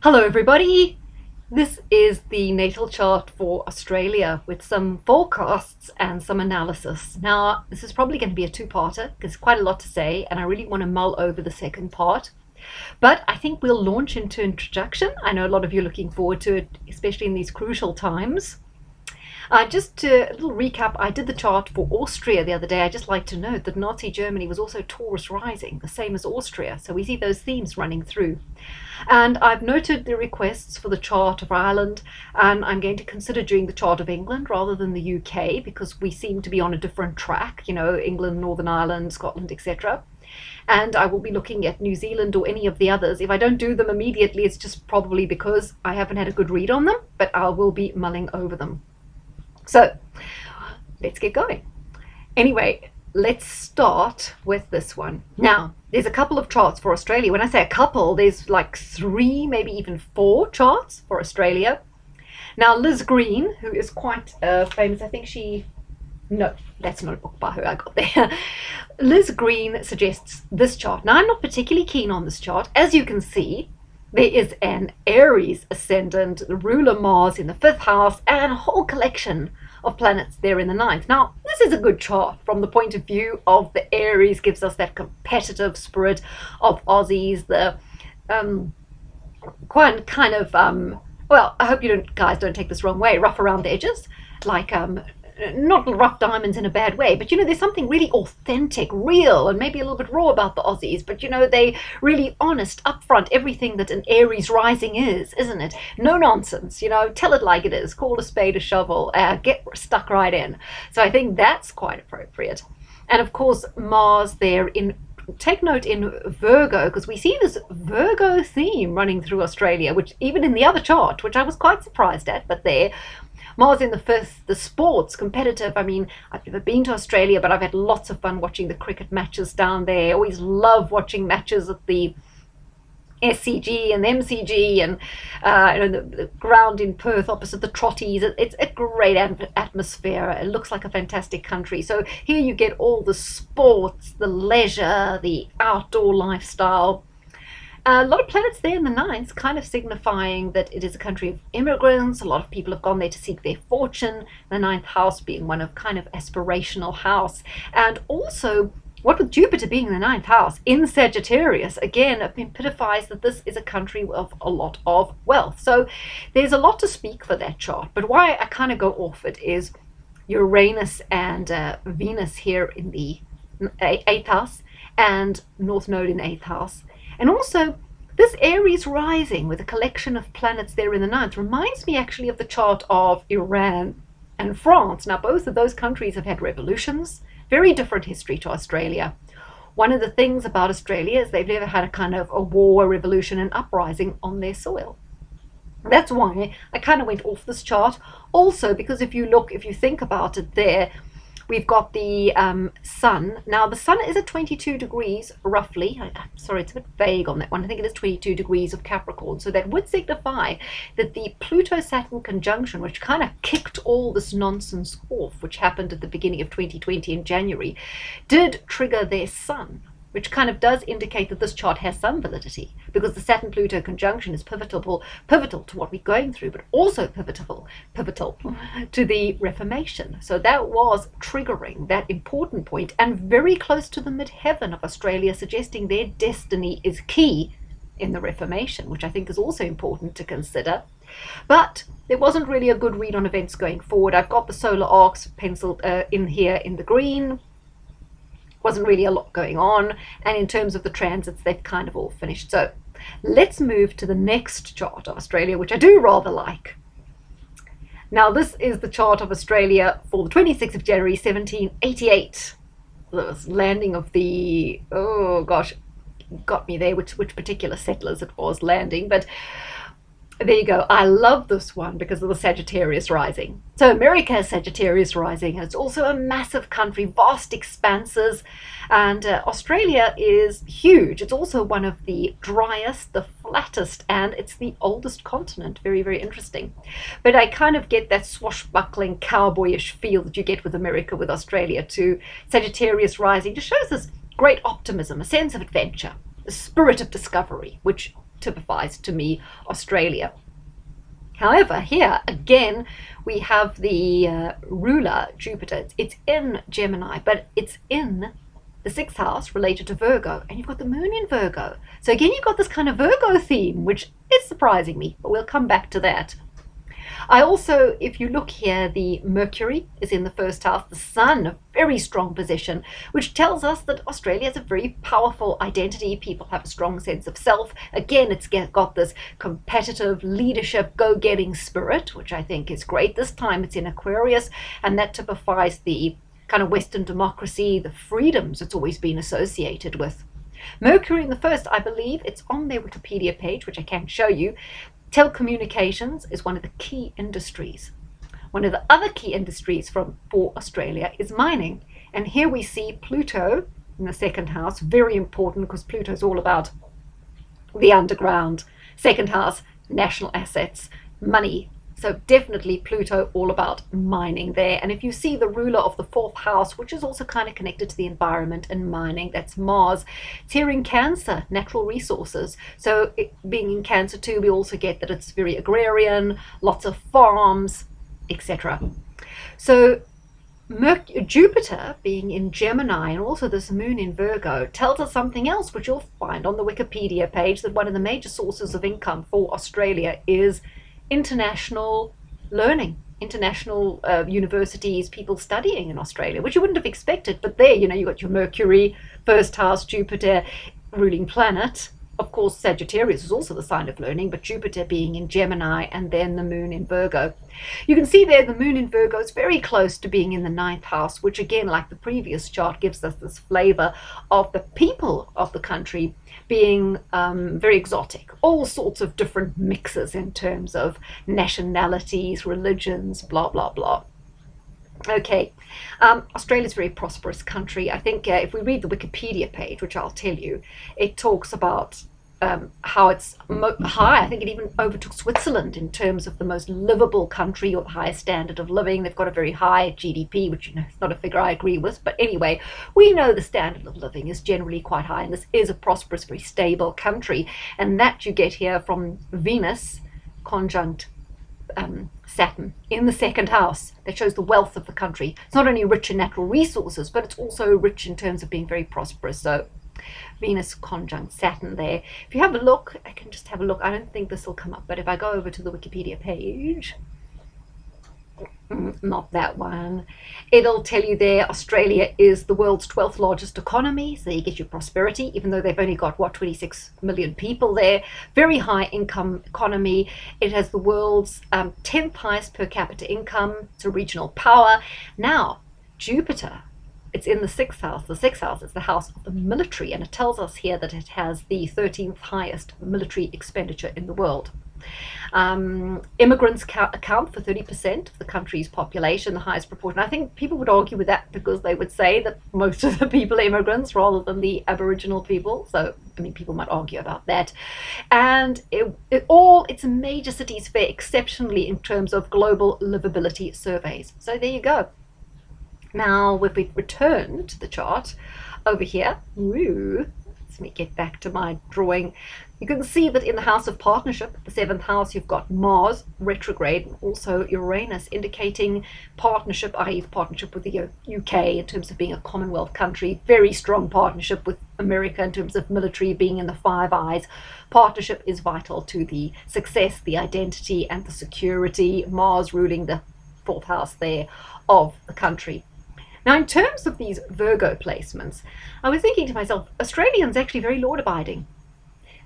Hello everybody! This is the natal chart for Australia with some forecasts and some analysis. Now, this is probably going to be a two-parter because there's quite a lot to say and I really want to mull over the second part. But I think we'll launch into introduction. I know a lot of you are looking forward to it, especially in these crucial times. Just a little recap, I did the chart for Austria the other day. I just like to note that Nazi Germany was also Taurus rising, the same as Austria. So we see those themes running through. And I've noted the requests for the chart of Ireland, and I'm going to consider doing the chart of England rather than the UK because we seem to be on a different track, you know, England, Northern Ireland, Scotland, etc. And I will be looking at New Zealand or any of the others. If I don't do them immediately, it's just probably because I haven't had a good read on them, but I will be mulling over them. So let's get going. Anyway, let's start with this one. Now, there's a couple of charts for Australia. When I say a couple, there's like 3, maybe even 4 charts for Australia. Now, Liz Green, who is quite famous, I think no, that's not a book by her I got there. Liz Green suggests this chart. Now, I'm not particularly keen on this chart. As you can see, there is an Aries ascendant, the ruler Mars in the 5th house, and a whole collection of planets there in the 9th. Now, this is a good chart from the point of view of the Aries, gives us that competitive spirit of Aussies, the quite kind of, well, I hope you guys don't take this wrong way, rough around the edges, like not rough diamonds in a bad way, but you know, there's something really authentic, real, and maybe a little bit raw about the Aussies, but you know, they really honest, upfront, everything that an Aries rising is, isn't it? No nonsense, you know, tell it like it is, call a spade a shovel, get stuck right in. So I think that's quite appropriate. And of course, Mars there in, take note in Virgo, because we see this Virgo theme running through Australia, which even in the other chart, which I was quite surprised at, but there, Mars in the 5th, the sports, competitive. I mean, I've never been to Australia, but I've had lots of fun watching the cricket matches down there. I always love watching matches at the SCG and the MCG and you know, the ground in Perth opposite the Trotties. It's a great atmosphere. It looks like a fantastic country. So here you get all the sports, the leisure, the outdoor lifestyle. A lot of planets there in the 9th, kind of signifying that it is a country of immigrants. A lot of people have gone there to seek their fortune. The 9th house being one of kind of aspirational house. And also, what with Jupiter being in the 9th house in Sagittarius, again, it epitomifies that this is a country of a lot of wealth. So there's a lot to speak for that chart. But why I kind of go off it is Uranus and Venus here in the 8th house and North Node in the 8th house. And also, this Aries rising with a collection of planets there in the 9th reminds me actually of the chart of Iran and France. Now, both of those countries have had revolutions, very different history to Australia. One of the things about Australia is they've never had a kind of a war, a revolution, an uprising on their soil. That's why I kind of went off this chart. Also, because if you think about it there, we've got the sun. Now, the sun is at 22 degrees, roughly. Sorry, it's a bit vague on that one. I think it is 22 degrees of Capricorn. So that would signify that the Pluto-Saturn conjunction, which kind of kicked all this nonsense off, which happened at the beginning of 2020 in January, did trigger their sun, which kind of does indicate that this chart has some validity, because the Saturn-Pluto conjunction is pivotal to what we're going through, but also pivotal to the Reformation. So that was triggering that important point and very close to the midheaven of Australia, suggesting their destiny is key in the Reformation, which I think is also important to consider. But there wasn't really a good read on events going forward. I've got the solar arcs penciled in here in the green. Wasn't really a lot going on, and in terms of the transits, they've kind of all finished. So let's move to the next chart of Australia, which I do rather like. Now, this is the chart of Australia for the 26th of January 1788. The landing of the, oh gosh, got me there, which particular settlers it was landing, but there you go. I love this one because of the Sagittarius rising. So America has Sagittarius rising, and it's also a massive country, vast expanses, and Australia is huge. It's also one of the driest, the flattest, and it's the oldest continent. Very, very interesting. But I kind of get that swashbuckling, cowboyish feel that you get with America, with Australia too. Sagittarius rising just shows this great optimism, a sense of adventure, a spirit of discovery, which typifies to me Australia. However, here again we have the ruler Jupiter. It's in Gemini, but it's in the sixth house related to Virgo, and you've got the moon in Virgo. So again, you've got this kind of Virgo theme, which is surprising me, but we'll come back to that. I also, if you look here, the Mercury is in the first house, the Sun, a very strong position, which tells us that Australia has a very powerful identity. People have a strong sense of self. Again, it's got this competitive leadership, go-getting spirit, which I think is great. This time it's in Aquarius, and that typifies the kind of Western democracy, the freedoms it's always been associated with. Mercury in the first, I believe, it's on their Wikipedia page, which I can't show you. Telecommunications is one of the key industries. One of the other key industries for Australia is mining. And here we see Pluto in the second house, very important because Pluto is all about the underground. Second house, national assets, money. So definitely Pluto all about mining there. And if you see the ruler of the fourth house, which is also kind of connected to the environment and mining, that's Mars. It's here in Cancer, natural resources. So being in Cancer too, we also get that it's very agrarian, lots of farms, etc. So Jupiter being in Gemini and also this moon in Virgo tells us something else, which you'll find on the Wikipedia page, that one of the major sources of income for Australia is international learning, international universities, people studying in Australia, which you wouldn't have expected. But there, you got your Mercury, first house, Jupiter, ruling planet. Of course, Sagittarius is also the sign of learning, but Jupiter being in Gemini and then the moon in Virgo. You can see there the moon in Virgo is very close to being in the ninth house, which again, like the previous chart, gives us this flavor of the people of the country being very exotic, all sorts of different mixes in terms of nationalities, religions, blah, blah, blah. Okay, Australia's a very prosperous country. I think if we read the Wikipedia page, which I'll tell you, it talks about how it's high. I think it even overtook Switzerland in terms of the most livable country or the highest standard of living. They've got a very high GDP, which is not a figure I agree with. But anyway, we know the standard of living is generally quite high, and this is a prosperous, very stable country. And that you get here from Venus conjunct Saturn in the second house. That shows the wealth of the country. It's not only rich in natural resources, but it's also rich in terms of being very prosperous. So Venus conjunct Saturn there. If you have a look, I can just have a look. I don't think this will come up, but if I go over to the Wikipedia page, not that one, it'll tell you there Australia is the world's 12th largest economy. So you get your prosperity, even though they've only got 26 million people there. Very high income economy. It has the world's 10th highest per capita income. It's a regional power. Now Jupiter, it's in the sixth house. The sixth house is the house of the military, and it tells us here that it has the 13th highest military expenditure in the world. Immigrants account for 30% of the country's population, the highest proportion. I think people would argue with that because they would say that most of the people are immigrants rather than the Aboriginal people. So, I mean, people might argue about that. And its major cities fare exceptionally in terms of global livability surveys. So there you go. Now, if we return to the chart over here, let me get back to my drawing. You can see that in the house of partnership, the seventh house, you've got Mars retrograde, and also Uranus indicating partnership, i.e. partnership with the UK in terms of being a Commonwealth country, very strong partnership with America in terms of military being in the Five Eyes. Partnership is vital to the success, the identity, and the security. Mars ruling the fourth house there of the country. Now, in terms of these Virgo placements, I was thinking to myself, Australians actually very law-abiding.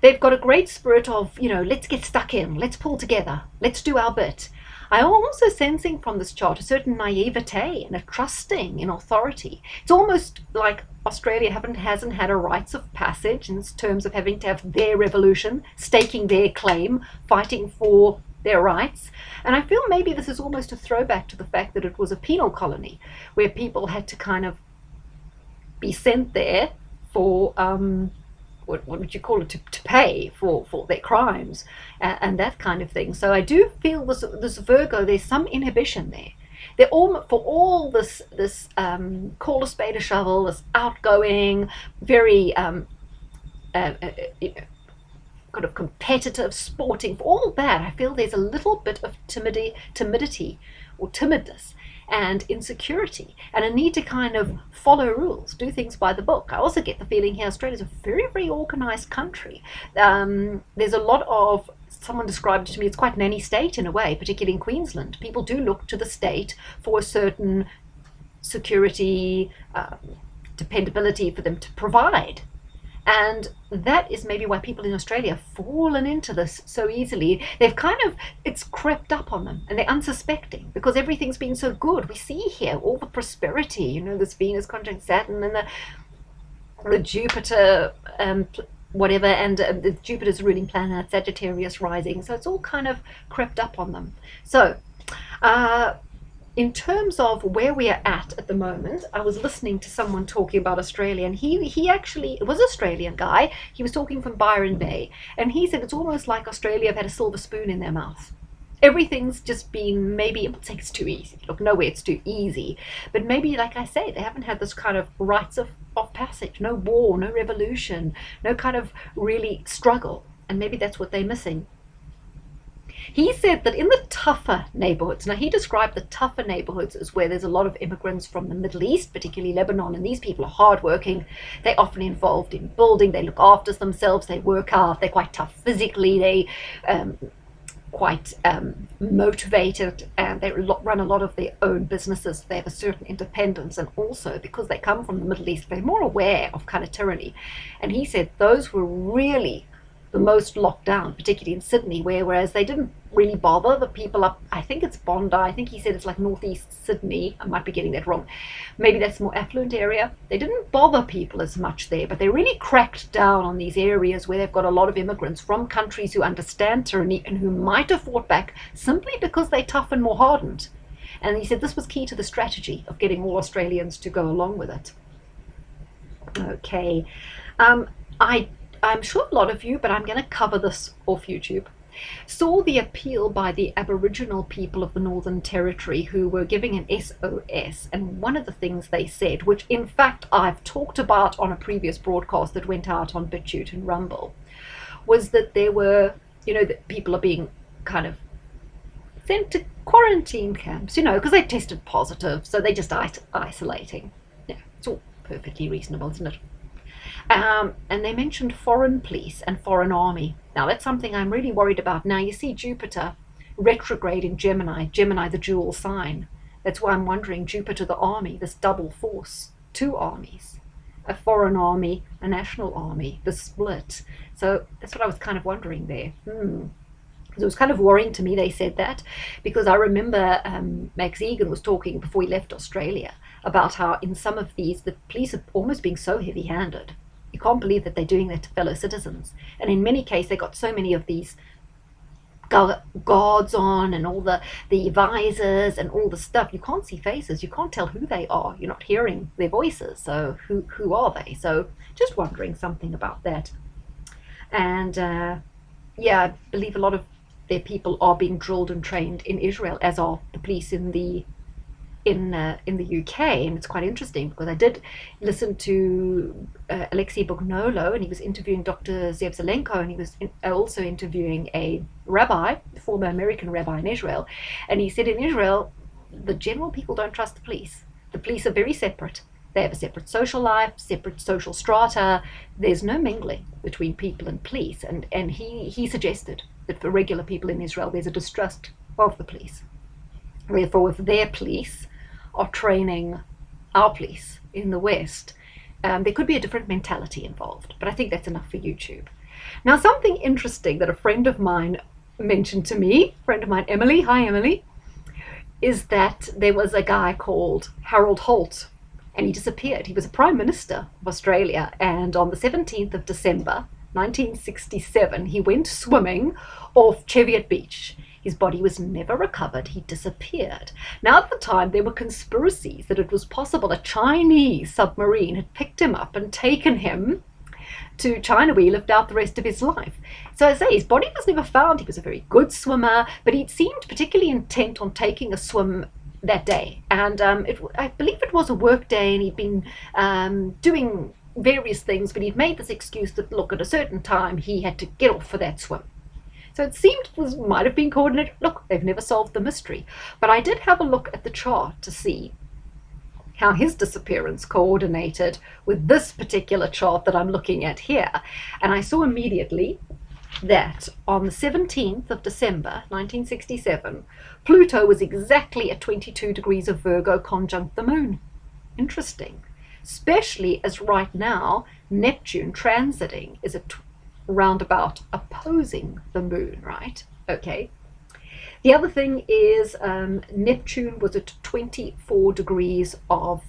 They've got a great spirit of, let's get stuck in, let's pull together, let's do our bit. I'm also sensing from this chart a certain naivete and a trusting in authority. It's almost like Australia hasn't had a rites of passage in terms of having to have their revolution, staking their claim, fighting for their rights. And I feel maybe this is almost a throwback to the fact that it was a penal colony where people had to kind of be sent there for what would you call it, to pay for their crimes and that kind of thing. So I do feel this Virgo, there's some inhibition there. They're all this call a spade a shovel, this outgoing, very kind of competitive, sporting, for all that, I feel there's a little bit of timidity or timidness and insecurity, and a need to kind of follow rules, do things by the book. I also get the feeling here Australia's a very, very organized country. There's a lot of, someone described it to me, it's quite nanny state in a way, particularly in Queensland. People do look to the state for a certain security, dependability for them to provide. And that is maybe why people in Australia have fallen into this so easily. They've kind of, it's crept up on them, and they're unsuspecting because everything's been so good. We see here all the prosperity, you know, this Venus conjunct Saturn and the Jupiter, whatever, and the Jupiter's ruling planet, Sagittarius rising. So it's all kind of crept up on them. So, in terms of where we are at the moment, I was listening to someone talking about Australia, and he actually, it was an Australian guy, he was talking from Byron Bay, and he said it's almost like Australia have had a silver spoon in their mouth. Everything's just been, maybe, I'm not saying it's too easy, look, nowhere it's too easy, but maybe, like I say, they haven't had this kind of rites of passage, no war, no revolution, no kind of really struggle, and maybe that's what they're missing. He said that in the tougher neighborhoods, now he described the tougher neighborhoods as where there's a lot of immigrants from the Middle East, particularly Lebanon, and these people are hardworking. They're often involved in building, they look after themselves, they work hard, they're quite tough physically, they quite motivated, and they run a lot of their own businesses. They have a certain independence, and also because they come from the Middle East, they're more aware of kind of tyranny. And he said those were really the most locked down, particularly in Sydney, whereas they didn't really bother the people up, I think it's Bondi, I think he said it's like northeast Sydney, I might be getting that wrong, maybe that's a more affluent area. They didn't bother people as much there, but they really cracked down on these areas where they've got a lot of immigrants from countries who understand tyranny and who might have fought back simply because they're tough and more hardened. And he said this was key to the strategy of getting all Australians to go along with it. Okay, I'm sure a lot of you, but I'm going to cover this off YouTube, saw the appeal by the Aboriginal people of the Northern Territory who were giving an SOS. And one of the things they said, which in fact I've talked about on a previous broadcast that went out on BitChute and Rumble, was that there were, you know, that people are being kind of sent to quarantine camps, you know, because they tested positive, so they're just isolating. Yeah, it's all perfectly reasonable, isn't it? And they mentioned foreign police and foreign army. Now that's something I'm really worried about. Now you see Jupiter retrograde in Gemini, Gemini the dual sign. That's why I'm wondering, Jupiter the army, this double force, two armies, a foreign army, a national army, the split. So that's what I was kind of wondering there. It was kind of worrying to me they said that, because I remember Max Egan was talking before he left Australia about how in some of these the police are almost being so heavy-handed. You can't believe that they're doing that to fellow citizens. And in many cases, they got so many of these guards on and all the visors and all the stuff. You can't see faces. You can't tell who they are. You're not hearing their voices. So who are they? So just wondering something about that. And yeah, I believe a lot of their people are being drilled and trained in Israel, as are the police in the UK, and it's quite interesting because I did listen to Alexei Bugnolo, and he was interviewing Dr. Zev Zelenko, and he was also interviewing a rabbi, a former American rabbi in Israel, and he said in Israel the general people don't trust the police. The police are very separate. They have a separate social life, separate social strata. There's no mingling between people and police, and he suggested that for regular people in Israel there's a distrust of the police. Therefore, if their police are training our police in the West, there could be a different mentality involved. But I think that's enough for YouTube. Now, something interesting that a friend of mine mentioned to me, friend of mine, Emily, hi Emily, is that there was a guy called Harold Holt, and he disappeared. He was a Prime Minister of Australia, and on the 17th of December, 1967, he went swimming off Cheviot Beach. His body was never recovered. He disappeared. Now, at the time, there were conspiracies that it was possible a Chinese submarine had picked him up and taken him to China, where he lived out the rest of his life. So I say his body was never found. He was a very good swimmer, but he seemed particularly intent on taking a swim that day. And I believe it was a work day, and he'd been doing various things, but he'd made this excuse that, look, at a certain time he had to get off for that swim. So it seemed it might have been coordinated. Look, they've never solved the mystery. But I did have a look at the chart to see how his disappearance coordinated with this particular chart that I'm looking at here. And I saw immediately that on the 17th of December 1967, Pluto was exactly at 22 degrees of Virgo conjunct the moon. Interesting. Especially as right now Neptune transiting is at roundabout opposing the moon, right? Okay. The other thing is Neptune was at 24 degrees of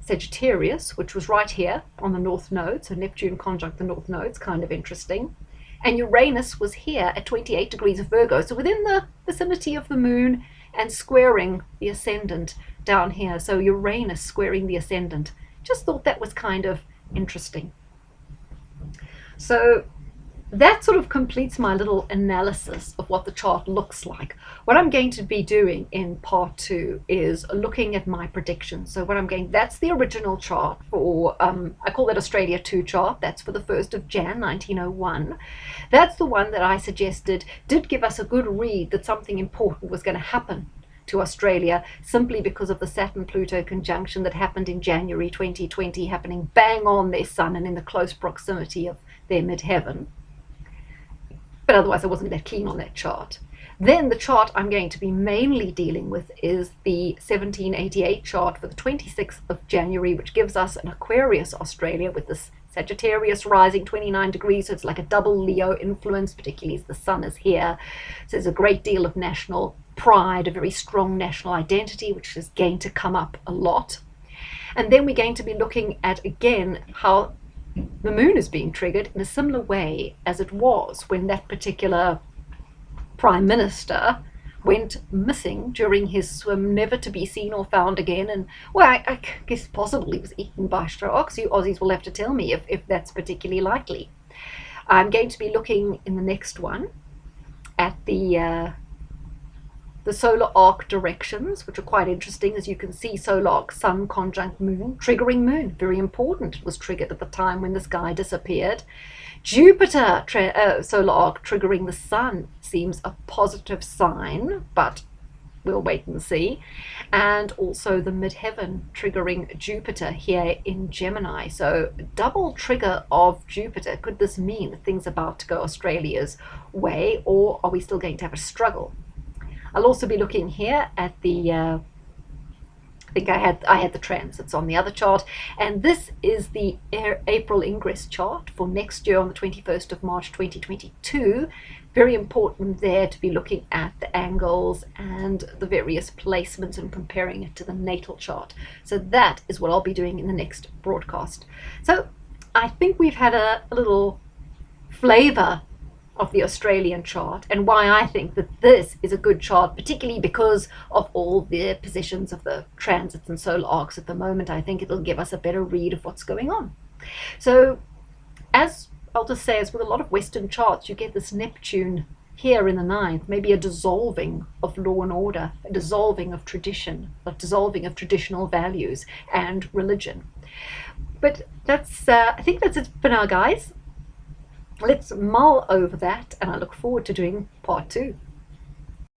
Sagittarius, which was right here on the north node. So Neptune conjunct the north node is kind of interesting. And Uranus was here at 28 degrees of Virgo, so within the vicinity of the moon and squaring the ascendant down here. So Uranus squaring the ascendant. Just thought that was kind of interesting. So that sort of completes my little analysis of what the chart looks like. What I'm going to be doing in part 2 is looking at my predictions. So that's the original chart for, I call that Australia 2 chart. That's for the 1st of Jan 1901. That's the one that I suggested did give us a good read that something important was going to happen to Australia, simply because of the Saturn-Pluto conjunction that happened in January 2020, happening bang on their sun and in the close proximity of their midheaven. But otherwise I wasn't that keen on that chart. Then the chart I'm going to be mainly dealing with is the 1788 chart for the 26th of January, which gives us an Aquarius Australia with this Sagittarius rising 29 degrees, so it's like a double Leo influence, particularly as the sun is here. So there's a great deal of national pride, a very strong national identity, which is going to come up a lot. And then we're going to be looking at, again, how the moon is being triggered in a similar way as it was when that particular prime minister went missing during his swim, never to be seen or found again. And well, I guess possibly he was eaten by sharks. You Aussies will have to tell me if that's particularly likely. I'm going to be looking in the next one at the solar arc directions, which are quite interesting. As you can see, solar arc, sun conjunct moon, triggering moon, very important. It was triggered at the time when this guy disappeared. Jupiter solar arc triggering the sun seems a positive sign, but we'll wait and see. And also the midheaven triggering Jupiter here in Gemini. So double trigger of Jupiter. Could this mean that things are about to go Australia's way, or are we still going to have a struggle? I'll also be looking here at the, I think I had the transits on the other chart, and this is the April ingress chart for next year on the 21st of March 2022. Very important there to be looking at the angles and the various placements and comparing it to the natal chart. So that is what I'll be doing in the next broadcast. So I think we've had a little flavor of the Australian chart and why I think that this is a good chart, particularly because of all the positions of the transits and solar arcs at the moment. I think it'll give us a better read of what's going on. So as I'll just say, as with a lot of Western charts, you get this Neptune here in the 9th, maybe a dissolving of law and order, a dissolving of tradition, a dissolving of traditional values and religion. But that's I think that's it for now, guys. Let's mull over that, and I look forward to doing part 2.